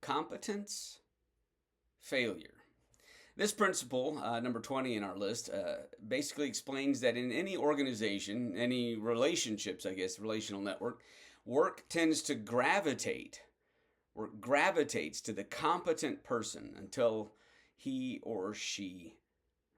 Competence Failure. This principle, number 20 in our list, basically explains that in any organization, any relationships, I guess, relational network, work tends to gravitates to the competent person until he or she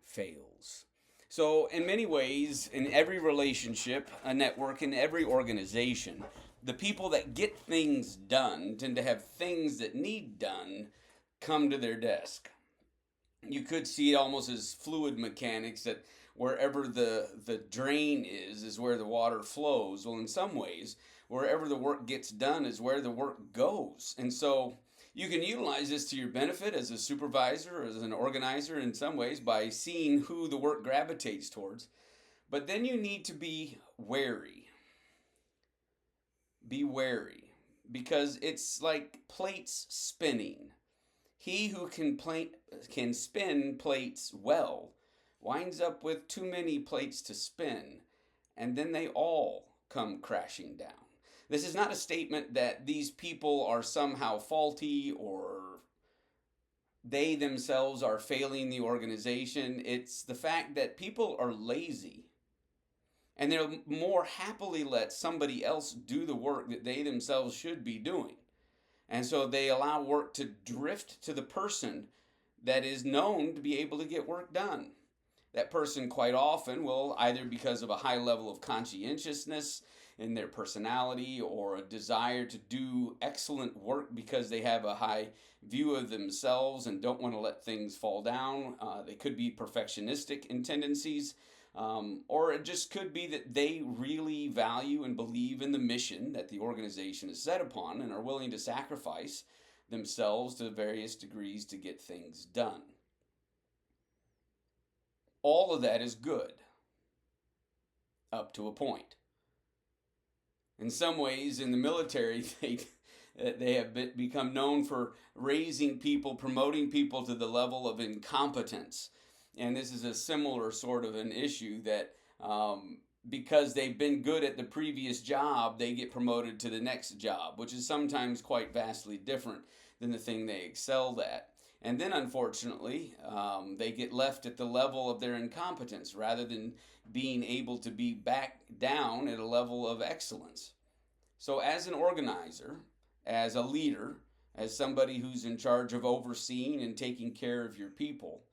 fails. So, in many ways, in every relationship, a network, in every organization, the people that get things done tend to have things that need done come to their desk. You could see it almost as fluid mechanics that wherever the drain is where the water flows. Well, in some ways, wherever the work gets done is where the work goes. And so you can utilize this to your benefit as a supervisor or as an organizer in some ways by seeing who the work gravitates towards. But then you need to be wary. Be wary because it's like plates spinning. He who can spin plates well winds up with too many plates to spin, and then they all come crashing down. This is not a statement that these people are somehow faulty or they themselves are failing the organization. It's the fact that people are lazy and they'll more happily let somebody else do the work that they themselves should be doing. And so they allow work to drift to the person that is known to be able to get work done. That person quite often will, either because of a high level of conscientiousness in their personality or a desire to do excellent work because they have a high view of themselves and don't want to let things fall down. They could be perfectionistic in tendencies. Or it just could be that they really value and believe in the mission that the organization is set upon and are willing to sacrifice themselves to various degrees to get things done. All of that is good up to a point. In some ways, in the military, they have become known for raising people, promoting people to the level of incompetence. And this is a similar sort of an issue that because they've been good at the previous job, they get promoted to the next job, which is sometimes quite vastly different than the thing they excelled at. And then, unfortunately, they get left at the level of their incompetence rather than being able to be back down at a level of excellence. So, as an organizer, as a leader, as somebody who's in charge of overseeing and taking care of your people,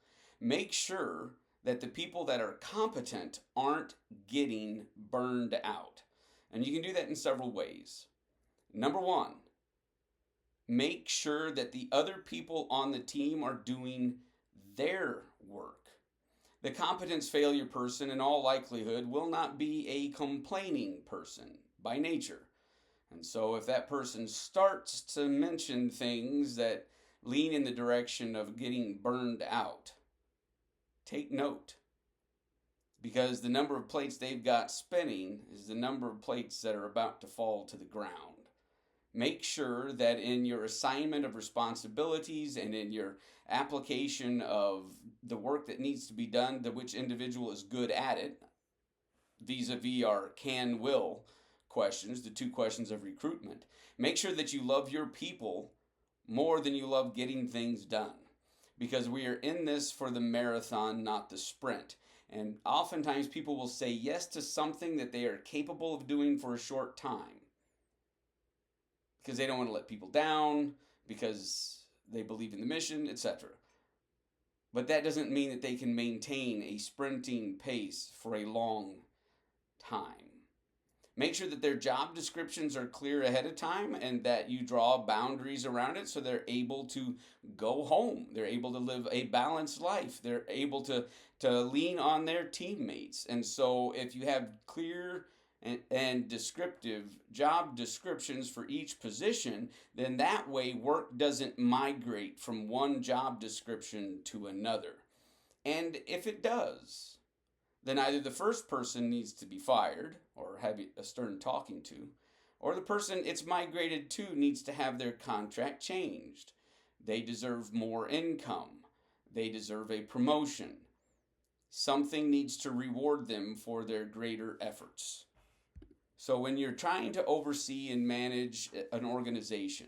make sure that the people that are competent aren't getting burned out. And you can do that in several ways. Number one, make sure that the other people on the team are doing their work. The competence failure person, in all likelihood, will not be a complaining person by nature. And so if that person starts to mention things that lean in the direction of getting burned out, take note, because the number of plates they've got spinning is the number of plates that are about to fall to the ground. Make sure that in your assignment of responsibilities and in your application of the work that needs to be done, that which individual is good at it, vis-a-vis our can-will questions, the two questions of recruitment, make sure that you love your people more than you love getting things done. Because we are in this for the marathon, not the sprint. And oftentimes people will say yes to something that they are capable of doing for a short time because they don't want to let people down, because they believe in the mission, etc. But that doesn't mean that they can maintain a sprinting pace for a long time. Make sure that their job descriptions are clear ahead of time and that you draw boundaries around it so they're able to go home. They're able to live a balanced life. They're able to lean on their teammates. And so if you have clear and descriptive job descriptions for each position, then that way work doesn't migrate from one job description to another. And if it does, then either the first person needs to be fired or have a stern talking to, or the person it's migrated to needs to have their contract changed. They deserve more income. They deserve a promotion. Something needs to reward them for their greater efforts. So when you're trying to oversee and manage an organization,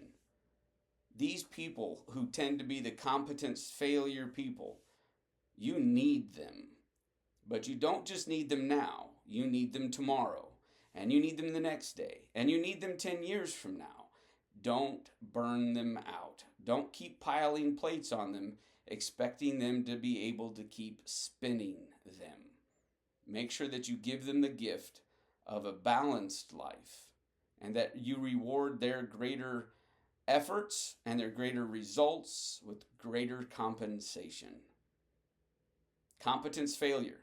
These people who tend to be the competence failure people, you need them. But you don't just need them now, you need them tomorrow, and you need them the next day, and you need them 10 years from now. Don't burn them out. Don't keep piling plates on them, expecting them to be able to keep spinning them. Make sure that you give them the gift of a balanced life and that you reward their greater efforts and their greater results with greater compensation. Competence failure.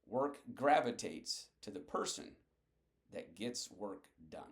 Work gravitates to the person that gets work done.